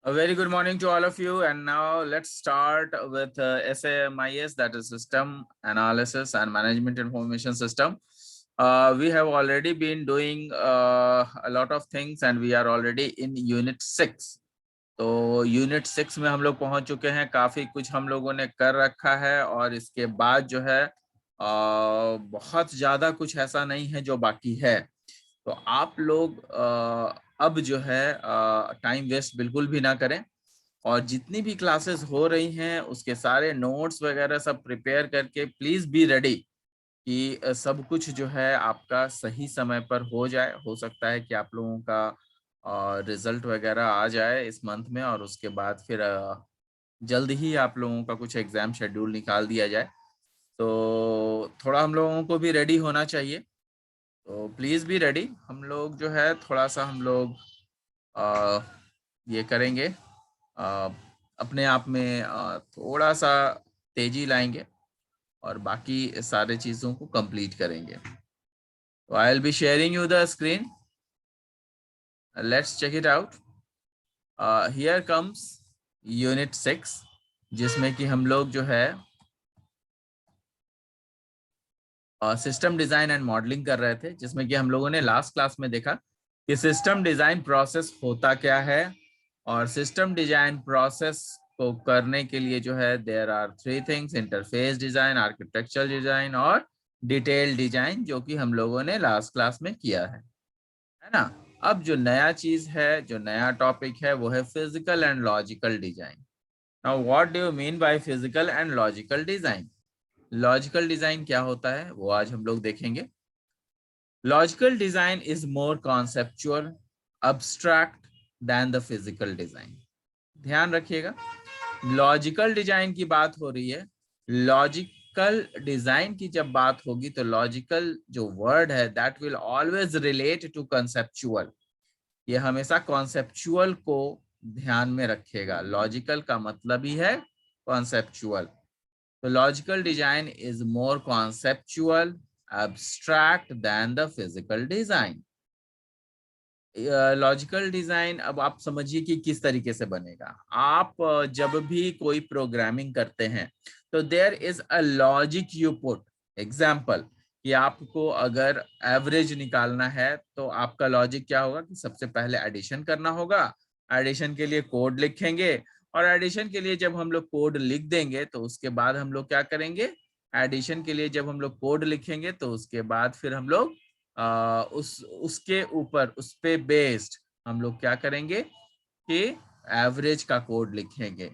A very good morning to all of you. And now let's start with SAMIS, that is System Analysis and Management Information System. We have already been doing a lot of things and we are already in Unit 6. तो unit 6 में हम लोग पहुंच चुके हैं, काफी कुछ हम लोगों ने कर रखा है और इसके बाद जो है बहुत ज्यादा कुछ ऐसा नहीं है जो बाकी है। तो आप लोग अब जो है टाइम वेस्ट बिल्कुल भी ना करें और जितनी भी क्लासेस हो रही हैं उसके सारे नोट्स वगैरह सब प्रिपेयर करके प्लीज बी रेडी कि सब कुछ जो है आपका सही समय पर हो जाए। हो सकता है कि आप लोगों का रिजल्ट वगैरह आ जाए इस मंथ में और उसके बाद फिर जल्द ही आप लोगों का कुछ एग्जाम शेड्यूल निकाल दिया जाए। तो थोड़ा हम लोगों को भी रेडी होना चाहिए, तो प्लीज बी रेडी। हम लोग जो है थोड़ा सा हम लोग ये करेंगे, अपने आप में थोड़ा सा तेजी लाएंगे और बाकी सारे चीजों को कंप्लीट करेंगे। तो I will be sharing you the screen, let's check it out. Here comes unit 6 जिसमें कि हम लोग जो है सिस्टम डिजाइन एंड मॉडलिंग कर रहे थे, जिसमें कि हम लोगों ने लास्ट क्लास में देखा कि सिस्टम डिजाइन प्रोसेस होता क्या है और सिस्टम डिजाइन प्रोसेस को करने के लिए जो है there are 3 things: interface design, architectural design और डिटेल डिजाइन, जो कि हम लोगों ने लास्ट क्लास में किया है ना। अब जो नया चीज है, जो नया टॉपिक है, वो है physical and logical design. Now what do you mean by physical and logical design? Logical design क्या होता है वो आज हम लोग देखेंगे। Logical design is more conceptual, abstract than the physical design. ध्यान रखिएगा, लॉजिकल डिजाइन की बात हो रही है। लॉजिकल डिजाइन की जब बात होगी तो लॉजिकल जो वर्ड है that will always relate to conceptual. ये हमेशा कॉन्सेप्चुअल को ध्यान में रखेगा। लॉजिकल का मतलब ही है कॉन्सेप्चुअल। तो logical design is more conceptual, abstract than the physical design. Logical design अब आप समझिए कि किस तरीके से बनेगा। आप जब भी कोई प्रोग्रामिंग करते हैं तो there is a logic you put. Example कि आपको अगर एवरेज निकालना है तो आपका लॉजिक क्या होगा कि सबसे पहले एडिशन करना होगा। एडिशन के लिए कोड लिखेंगे और एडिशन के लिए जब हम लोग कोड लिख देंगे तो उसके बाद हम लोग क्या करेंगे, एडिशन के लिए जब हम लोग कोड लिखेंगे तो उसके बाद फिर हम लोग उसके ऊपर उस पे बेस्ड हम लोग क्या करेंगे कि एवरेज का कोड लिखेंगे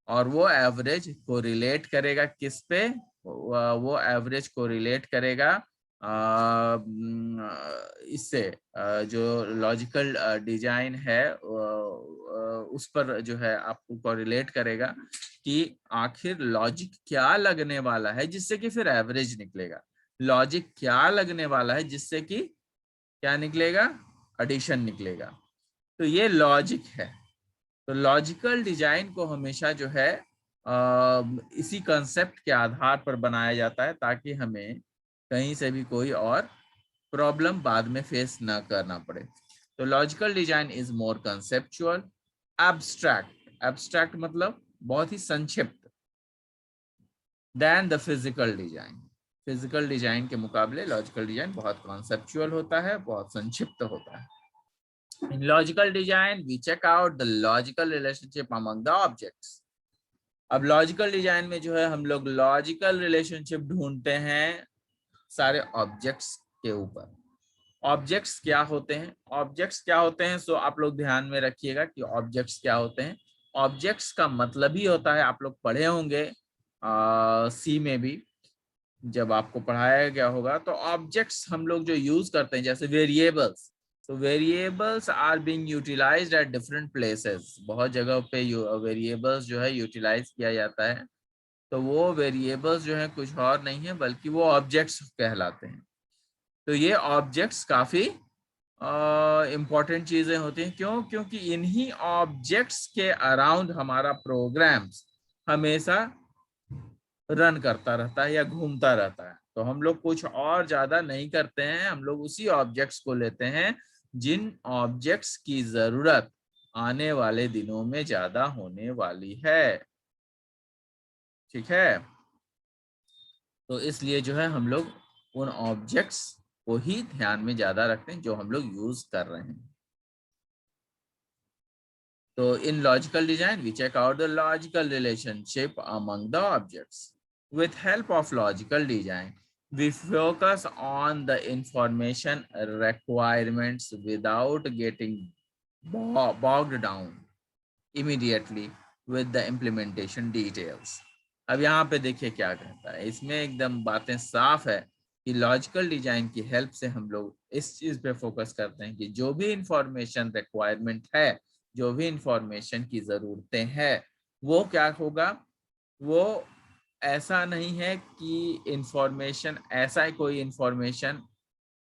और वो एवरेज को रिलेट करेगा किस पे, वो एवरेज को रिलेट करेगा इससे जो लॉजिकल डिजाइन है उस पर जो है आपको रिलेट करेगा कि आखिर लॉजिक क्या लगने वाला है जिससे कि फिर एवरेज निकलेगा। लॉजिक क्या लगने वाला है जिससे कि क्या निकलेगा, एडिशन निकलेगा। तो ये लॉजिक है। तो लॉजिकल डिजाइन को हमेशा जो है इसी कंसेप्ट के आधार पर बनाया जाता है ताकि हमें कहीं से भी कोई और प्रॉब्लम बाद में फेस ना करना पड़े। तो logical design is more conceptual, abstract, abstract मतलब बहुत ही संक्षिप्त, than the physical design. Physical design के मुकाबले लॉजिकल डिजाइन बहुत कॉन्सेप्चुअल होता है, बहुत संक्षिप्त होता है। In logical design, we check out the logical relationship among the objects. अब लॉजिकल डिजाइन में जो है हम लोग लॉजिकल रिलेशनशिप ढूंढते हैं सारे ऑब्जेक्ट्स के ऊपर। ऑब्जेक्ट्स क्या होते हैं? ऑब्जेक्ट्स क्या होते हैं सो आप लोग ध्यान में रखिएगा कि ऑब्जेक्ट्स क्या होते हैं। ऑब्जेक्ट्स का मतलब ही होता है, आप लोग पढ़े होंगे सी में भी जब आपको पढ़ाया गया होगा, तो ऑब्जेक्ट्स हम लोग जो यूज करते हैं जैसे वेरिएबल्स। तो variables are being utilised at different places. बहुत जगह पे वेरिएबल्स जो है यूटिलाइज किया जाता है। तो वो वेरिएबल्स जो है कुछ और नहीं है बल्कि वो ऑब्जेक्ट्स कहलाते हैं। तो ये ऑब्जेक्ट्स काफी इम्पोर्टेंट चीजें होती हैं। क्यों? क्योंकि इन्हीं ऑब्जेक्ट्स के अराउंड हमारा प्रोग्राम्स हमेशा रन करता रहता है या घूमता रहता है। तो हम लोग कुछ और ज्यादा नहीं करते हैं, हम लोग उसी ऑब्जेक्ट्स को लेते हैं जिन ऑब्जेक्ट्स की जरूरत आने वाले दिनों में ज्यादा होने वाली है। ठीक है, तो इसलिए जो है हम लोग उन ऑब्जेक्ट्स को ही ध्यान में ज्यादा रखते हैं जो हम लोग यूज कर रहे हैं। तो in logical design we check out the logical relationship among the objects. With help of logical design, we focus on the information requirements without getting bogged down immediately with the implementation details. अब यहाँ पे देखिए क्या कहता है, इसमें एकदम बातें साफ है कि लॉजिकल डिजाइन की हेल्प से हम लोग इस चीज पे फोकस करते हैं कि जो भी इंफॉर्मेशन रिक्वायरमेंट है, जो भी इंफॉर्मेशन की जरूरतें हैं, वो क्या होगा, वो ऐसा नहीं है कि इंफॉर्मेशन, ऐसा ही कोई इंफॉर्मेशन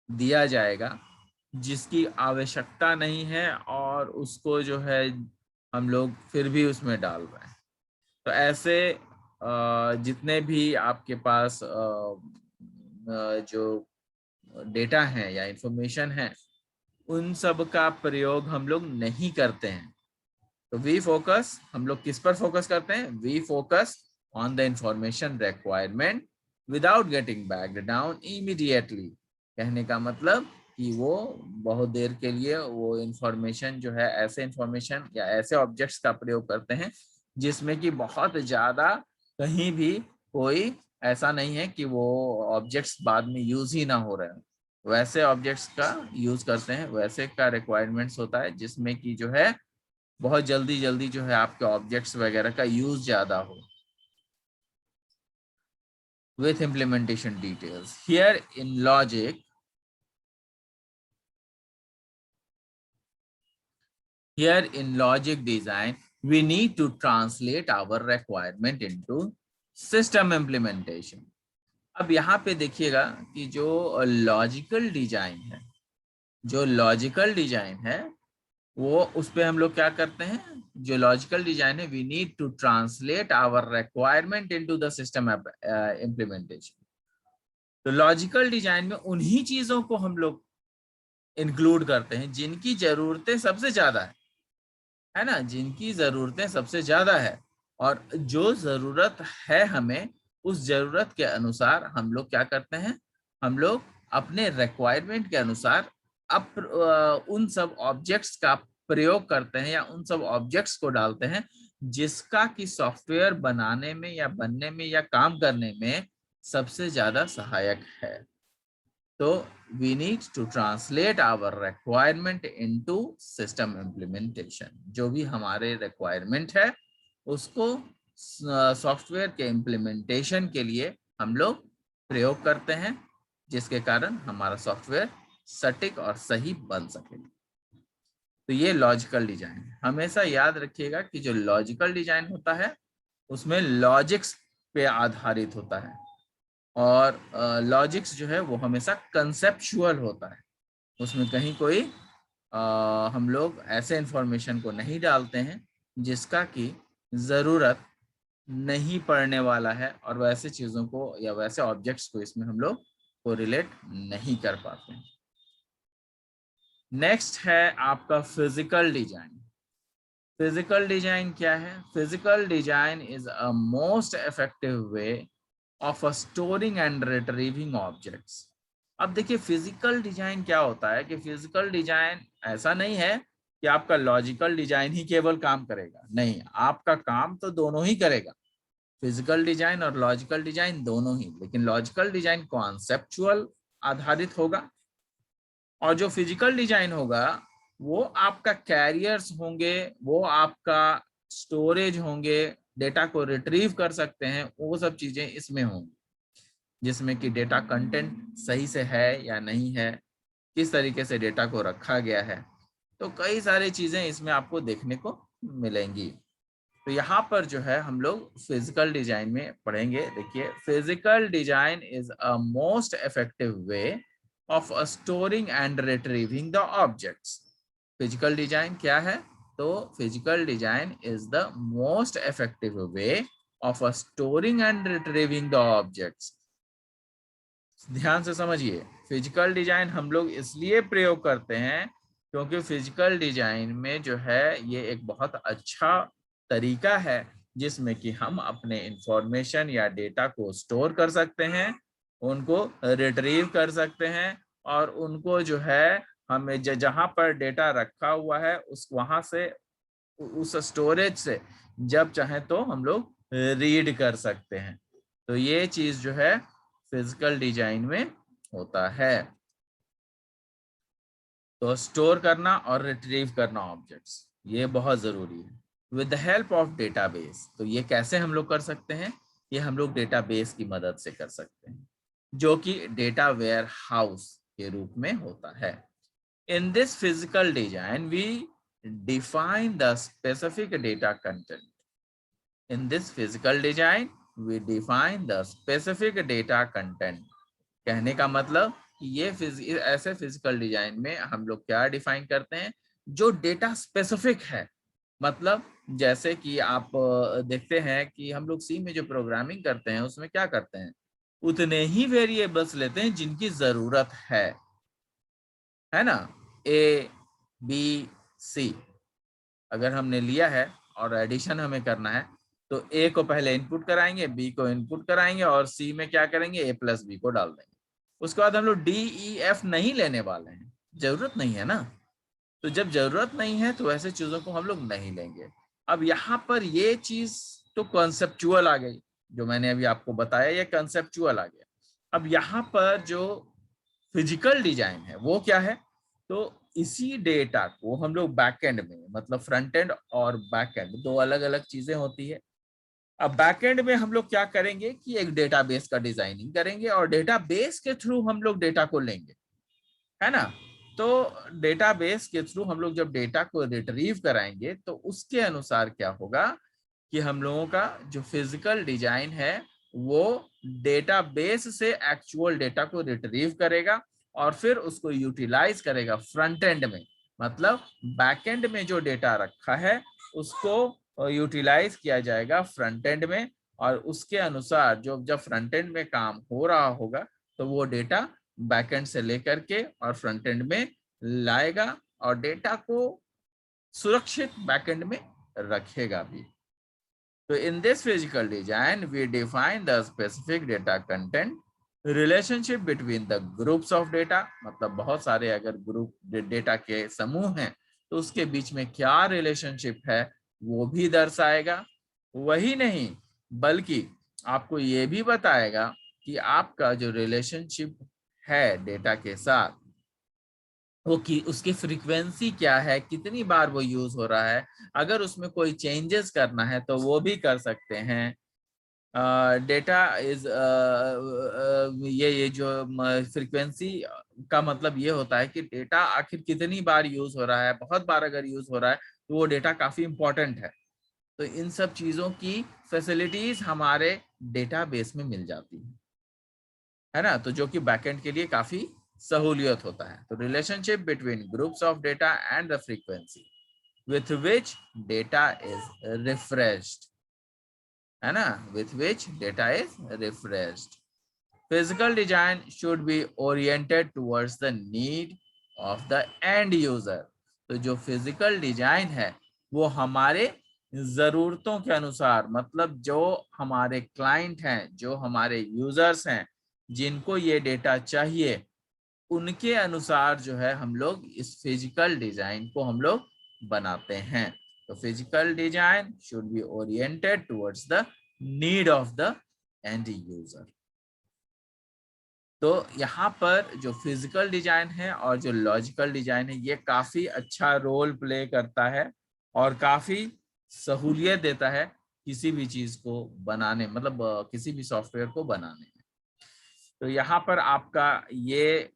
दिया जाएगा जिसकी आवश्यकता नहीं है और उसको जो है हम लोग फिर भी उसमें डाल रहे हैं। तो ऐसे जितने भी आपके पास जो डेटा है या इंफॉर्मेशन है, उन सब का प्रयोग हम लोग नहीं करते हैं। तो वी फोकस, हम लोग किस पर फोकस करते हैं, we focus on the information requirement without getting backed down immediately. कहने का मतलब कि वो बहुत देर के लिए वो इंफॉर्मेशन जो है, ऐसे इंफॉर्मेशन या ऐसे ऑब्जेक्ट्स का प्रयोग करते हैं जिसमें कि बहुत ज्यादा कहीं भी कोई ऐसा नहीं है कि वो ऑब्जेक्ट्स बाद में यूज ही ना हो रहे हैं। वैसे ऑब्जेक्ट्स का यूज करते हैं, वैसे का रिक्वायरमेंट्स होता है जिसमें कि जो है बहुत जल्दी जल्दी जो है आपके ऑब्जेक्ट्स वगैरह का यूज ज्यादा हो। With implementation details here in logic, design, we need to translate our requirement into system implementation. अब यहाँ पे देखिएगा कि जो लॉजिकल डिजाइन है, जो लॉजिकल डिजाइन है वो, उस पे हम लोग क्या करते हैं, जो लॉजिकल डिजाइन है, we need to translate our requirement into the system implementation. तो लॉजिकल डिजाइन में उन्हीं चीजों को हम लोग इंक्लूड करते हैं जिनकी जरूरतें सबसे ज्यादा है ना, जिनकी जरूरतें सबसे ज्यादा है, और जो जरूरत है हमें, उस जरूरत के अनुसार हम लोग क्या करते हैं, हम लोग अपने रिक्वायरमेंट के अनुसार उन सब ऑब्जेक्ट्स का प्रयोग करते हैं या उन सब ऑब्जेक्ट्स को डालते हैं जिसका कि सॉफ्टवेयर बनाने में या बनने में या काम करने में सबसे ज्यादा सहायक है। तो we need to translate our requirement into system implementation। जो भी हमारे requirement है उसको सॉफ्टवेयर के इम्प्लीमेंटेशन के लिए हम लोग प्रयोग करते हैं, जिसके कारण हमारा सॉफ्टवेयर सटीक और सही बन सके। तो ये लॉजिकल डिजाइन है। हमेशा याद रखिएगा कि जो लॉजिकल डिजाइन होता है उसमें लॉजिक्स पे आधारित होता है, और लॉजिक्स जो है वो हमेशा कंसेप्चुअल होता है। उसमें कहीं कोई हम लोग ऐसे इंफॉर्मेशन को नहीं डालते हैं जिसका कि जरूरत नहीं पड़ने वाला है, और वैसे चीजों को या वैसे ऑब्जेक्ट्स को इसमें हम लोग को रिलेट नहीं कर पाते हैं। नेक्स्ट है आपका फिजिकल डिजाइन। फिजिकल डिजाइन क्या है? Physical design is a most effective way of storing and retrieving objects. अब देखिए फिजिकल डिजाइन क्या होता है कि फिजिकल डिजाइन ऐसा नहीं है कि आपका लॉजिकल डिजाइन ही केवल काम करेगा, नहीं, आपका काम तो दोनों ही करेगा, फिजिकल डिजाइन और लॉजिकल डिजाइन दोनों ही। लेकिन लॉजिकल डिजाइन कॉन्सेप्चुअल आधारित होगा, और जो फिजिकल डिजाइन होगा वो आपका कैरियर्स होंगे, वो आपका स्टोरेज होंगे, डेटा को रिट्रीव कर सकते हैं, वो सब चीजें इसमें होंगी, जिसमें कि डेटा कंटेंट सही से है या नहीं है, किस तरीके से डेटा को रखा गया है, तो कई सारी चीजें इसमें आपको देखने को मिलेंगी। तो यहाँ पर जो है हम लोग फिजिकल डिजाइन में पढ़ेंगे। देखिए physical design is a most effective way of storing and retrieving the objects. Physical design क्या है? तो physical design is the most effective way of storing and retrieving the objects. ध्यान से समझिए, फिजिकल डिजाइन हम लोग इसलिए प्रयोग करते हैं क्योंकि फिजिकल डिजाइन में जो है ये एक बहुत अच्छा तरीका है जिसमें कि हम अपने इंफॉर्मेशन या डेटा को स्टोर कर सकते हैं, उनको रिट्रीव कर सकते हैं और उनको जो है हमें जहां पर डेटा रखा हुआ है उस वहां से उस स्टोरेज से जब चाहे तो हम लोग रीड कर सकते हैं। तो ये चीज जो है फिजिकल डिजाइन में होता है। तो स्टोर करना और रिट्रीव करना ऑब्जेक्ट्स, ये बहुत जरूरी है with the help of database. तो ये कैसे हम लोग कर सकते हैं? ये हम लोग डेटाबेस की मदद से कर सकते हैं, जो कि डेटा वेयर हाउस के रूप में होता है। In this physical design, we define the specific data content. In this physical design, we define the specific data content. कहने का मतलब ये ऐसे फिजिकल डिजाइन में हम लोग क्या डिफाइन करते हैं? जो डेटा स्पेसिफिक है। मतलब जैसे कि आप देखते हैं कि हम लोग सी में जो प्रोग्रामिंग करते हैं उसमें क्या करते हैं? उतने ही वेरिएबल्स लेते हैं जिनकी जरूरत है ना? ए बी सी अगर हमने लिया है और एडिशन हमें करना है तो ए को पहले इनपुट कराएंगे, बी को इनपुट कराएंगे और सी में क्या करेंगे? ए प्लस बी को डाल देंगे। उसके बाद हम लोग डी ई एफ नहीं लेने वाले हैं, जरूरत नहीं है ना। तो जब जरूरत नहीं है तो ऐसे चीजों को हम लोग नहीं लेंगे। अब यहाँ पर ये चीज तो कॉन्सेप्चुअल आ गई, जो मैंने अभी आपको बताया ये कॉन्सेप्चुअल आ गया। अब यहाँ पर जो फिजिकल डिजाइन है वो क्या है? तो इसी डेटा को हम लोग बैकएंड में, मतलब फ्रंट एंड और बैक एंड दो अलग अलग चीजें होती है। अब बैकएंड में हम लोग क्या करेंगे कि एक डेटाबेस का डिजाइनिंग करेंगे और डेटाबेस के थ्रू हम लोग डेटा को लेंगे, है ना। तो डेटाबेस के थ्रू हम लोग जब डेटा को रिट्रीव कराएंगे तो उसके अनुसार क्या होगा कि हम लोगों का जो फिजिकल डिजाइन है वो डेटाबेस से एक्चुअल डेटा को रिट्रीव करेगा और फिर उसको यूटिलाइज करेगा फ्रंट एंड में। मतलब बैक एंड में जो डेटा रखा है उसको यूटिलाइज किया जाएगा फ्रंट एंड में, और उसके अनुसार जो जब फ्रंट एंड में काम हो रहा होगा तो वो डेटा बैकएंड से लेकर के और फ्रंट एंड में लाएगा और डेटा को सुरक्षित बैकएंड में रखेगा भी। तो in this physical design we define the specific data content, relationship between the groups of data, मतलब बहुत सारे अगर ग्रुप डेटा के समूह हैं तो उसके बीच में क्या रिलेशनशिप है वो भी दर्शाएगा। वही नहीं बल्कि आपको ये भी बताएगा कि आपका जो रिलेशनशिप है डेटा के साथ वो की उसकी फ्रीक्वेंसी क्या है, कितनी बार वो यूज हो रहा है। अगर उसमें कोई चेंजेस करना है तो वो भी कर सकते हैं। डेटा इज ये जो फ्रीक्वेंसी का मतलब ये होता है कि डेटा आखिर कितनी बार यूज हो रहा है। बहुत बार अगर यूज हो रहा है तो वो डेटा काफी इंपॉर्टेंट है। तो इन सब चीजों की फैसिलिटीज हमारे डेटाबेस में मिल जाती है ना, तो जो कि बैकएंड के लिए काफी सहूलियत होता है। तो relationship between groups of data and the frequency with which data is refreshed, है ना, with which data is refreshed. Physical design should be oriented towards the need of the end user. तो जो फिजिकल डिजाइन है वो हमारे जरूरतों के अनुसार, मतलब जो हमारे क्लाइंट हैं, जो हमारे यूजर्स हैं, जिनको ये डेटा चाहिए उनके अनुसार जो है हम लोग इस फिजिकल डिजाइन को हम लोग बनाते हैं। तो physical design should be oriented towards the need of the end user. तो यहाँ पर जो फिजिकल डिजाइन है और जो लॉजिकल डिजाइन है ये काफी अच्छा रोल प्ले करता है और काफी सहूलियत देता है किसी भी चीज को बनाने, मतलब किसी भी सॉफ्टवेयर को बनाने में। तो यहाँ पर आपका ये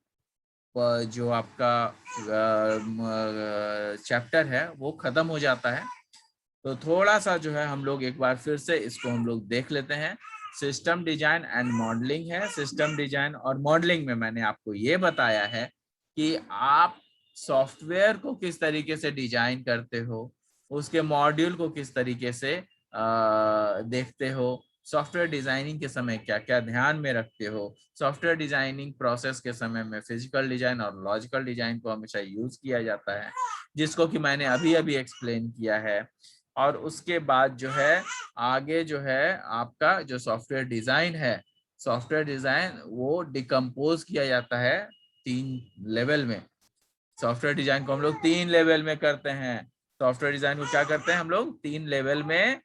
जो आपका चैप्टर है वो खत्म हो जाता है। तो थोड़ा सा जो है हम लोग एक बार फिर से इसको हम लोग देख लेते हैं। सिस्टम डिजाइन एंड मॉडलिंग है। सिस्टम डिजाइन और मॉडलिंग में मैंने आपको ये बताया है कि आप सॉफ्टवेयर को किस तरीके से डिजाइन करते हो, उसके मॉड्यूल को किस तरीके से देखते हो, सॉफ्टवेयर डिजाइनिंग के समय क्या क्या ध्यान में रखते हो, सॉफ्टवेयर डिजाइनिंग प्रोसेस के समय में फिजिकल डिजाइन और लॉजिकल डिजाइन को हमेशा यूज किया जाता है, जिसको कि मैंने अभी अभी एक्सप्लेन किया है। और उसके बाद जो है आगे जो है आपका जो सॉफ्टवेयर डिजाइन है, सॉफ्टवेयर डिजाइन वो डिकम्पोज किया जाता है 3 लेवल में। सॉफ्टवेयर डिजाइन को हम लोग 3 लेवल में करते हैं। सॉफ्टवेयर डिजाइन को क्या करते हैं हम लोग 3 लेवल में,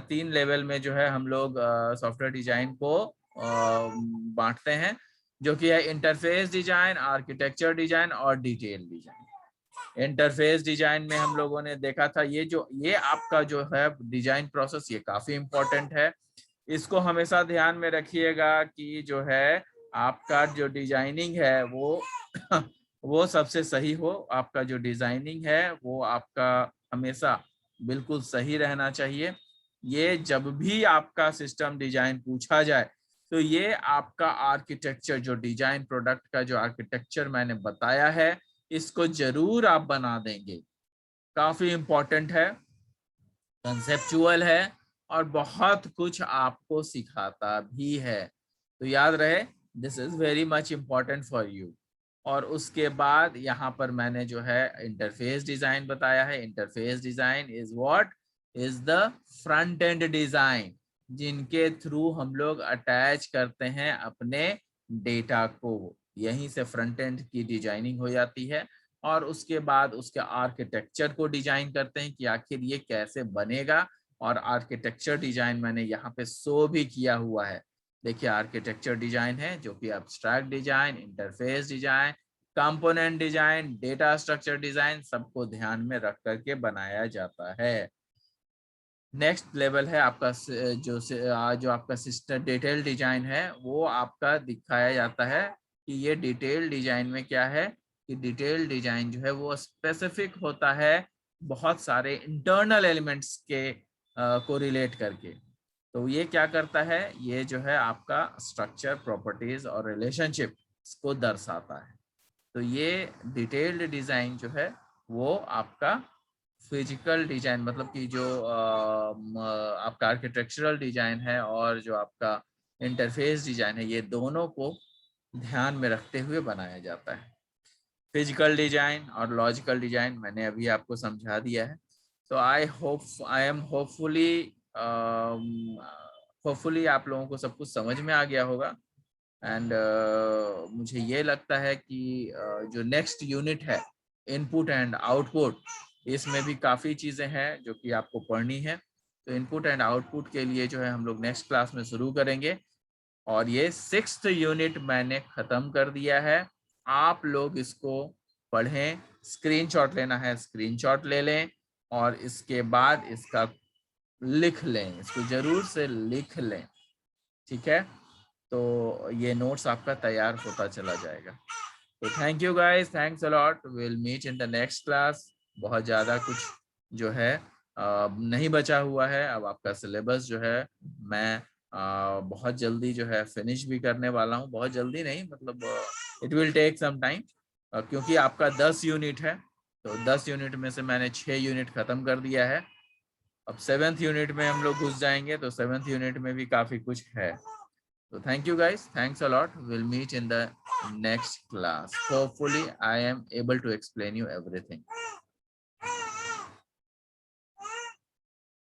3 लेवल में जो है हम लोग सॉफ्टवेयर डिजाइन को बांटते हैं, जो कि है इंटरफेस डिजाइन, आर्किटेक्चर डिजाइन और डिटेल डिजाइन। इंटरफेस डिजाइन में हम लोगों ने देखा था ये आपका जो है डिजाइन प्रोसेस ये काफी इंपॉर्टेंट है। इसको हमेशा ध्यान में रखिएगा कि जो है आपका जो डिजाइनिंग है वो वो सबसे सही हो। आपका जो डिजाइनिंग है वो आपका हमेशा बिल्कुल सही रहना चाहिए। ये जब भी आपका सिस्टम डिजाइन पूछा जाए तो ये आपका आर्किटेक्चर, जो डिजाइन प्रोडक्ट का जो आर्किटेक्चर मैंने बताया है, इसको जरूर आप बना देंगे। काफी इंपॉर्टेंट है, कंसेप्चुअल है और बहुत कुछ आपको सिखाता भी है। तो याद रहे, this is very much important for you. और उसके बाद यहाँ पर मैंने जो है इंटरफेस डिजाइन बताया है। Interface design is what is the front end design, जिनके थ्रू हम लोग अटैच करते हैं अपने डेटा को। यहीं से फ्रंट एंड की डिजाइनिंग हो जाती है और उसके बाद उसके आर्किटेक्चर को डिजाइन करते हैं कि आखिर ये कैसे बनेगा। और आर्किटेक्चर डिजाइन मैंने यहाँ पे शो भी किया हुआ है। देखिए आर्किटेक्चर डिजाइन है जो कि abstract design, interface design, component design, data structure design सबको ध्यान में रख करके बनाया जाता है। नेक्स्ट लेवल है आपका जो आपका सिस्टम डिटेल डिजाइन है, वो आपका दिखाया जाता है कि ये डिटेल डिजाइन में क्या है कि डिटेल डिजाइन जो है वो स्पेसिफिक होता है बहुत सारे इंटरनल एलिमेंट्स के को रिलेट करके। तो ये क्या करता है, ये जो है आपका स्ट्रक्चर, प्रॉपर्टीज और रिलेशनशिप को दर्शाता है। तो ये डिटेल्ड डिजाइन जो है वो आपका फिजिकल डिजाइन, मतलब कि जो आपका आर्किटेक्चरल डिजाइन है और जो आपका इंटरफेस डिजाइन है, ये दोनों को ध्यान में रखते हुए बनाया जाता है। फिजिकल डिजाइन और लॉजिकल डिजाइन मैंने अभी आपको समझा दिया है। तो आई एम होपफुली आप लोगों को सब कुछ समझ में आ गया होगा। एंड मुझे ये लगता है कि जो नेक्स्ट यूनिट है इनपुट एंड आउटपुट, इसमें भी काफ़ी चीज़ें हैं जो कि आपको पढ़नी है। तो इनपुट एंड आउटपुट के लिए जो है हम लोग नेक्स्ट क्लास में शुरू करेंगे। और ये 6th यूनिट मैंने ख़त्म कर दिया है। आप लोग इसको पढ़ें, स्क्रीनशॉट लेना है स्क्रीनशॉट ले लें और इसके बाद इसका लिख लें, इसको ज़रूर से लिख लें, ठीक है। तो ये नोट्स आपका तैयार होता चला जाएगा। तो thank you guys, thanks a lot, will meet in the next class. बहुत ज़्यादा कुछ जो है नहीं बचा हुआ है। अब आपका सिलेबस जो है मैं बहुत जल्दी जो है फिनिश भी करने वाला हूँ। बहुत जल्दी नहीं, मतलब it will take some time, क्योंकि आपका 10 यूनिट है। तो 10 यूनिट में से मैंने 6 यूनिट खत्म कर दिया है। अब 7th यूनिट में हम लोग घुस जाएंगे, तो 7th यूनिट में भी काफ़ी कुछ है। So thank you guys. Thanks a lot. We'll meet in the next class. Hopefully I am able to explain you everything.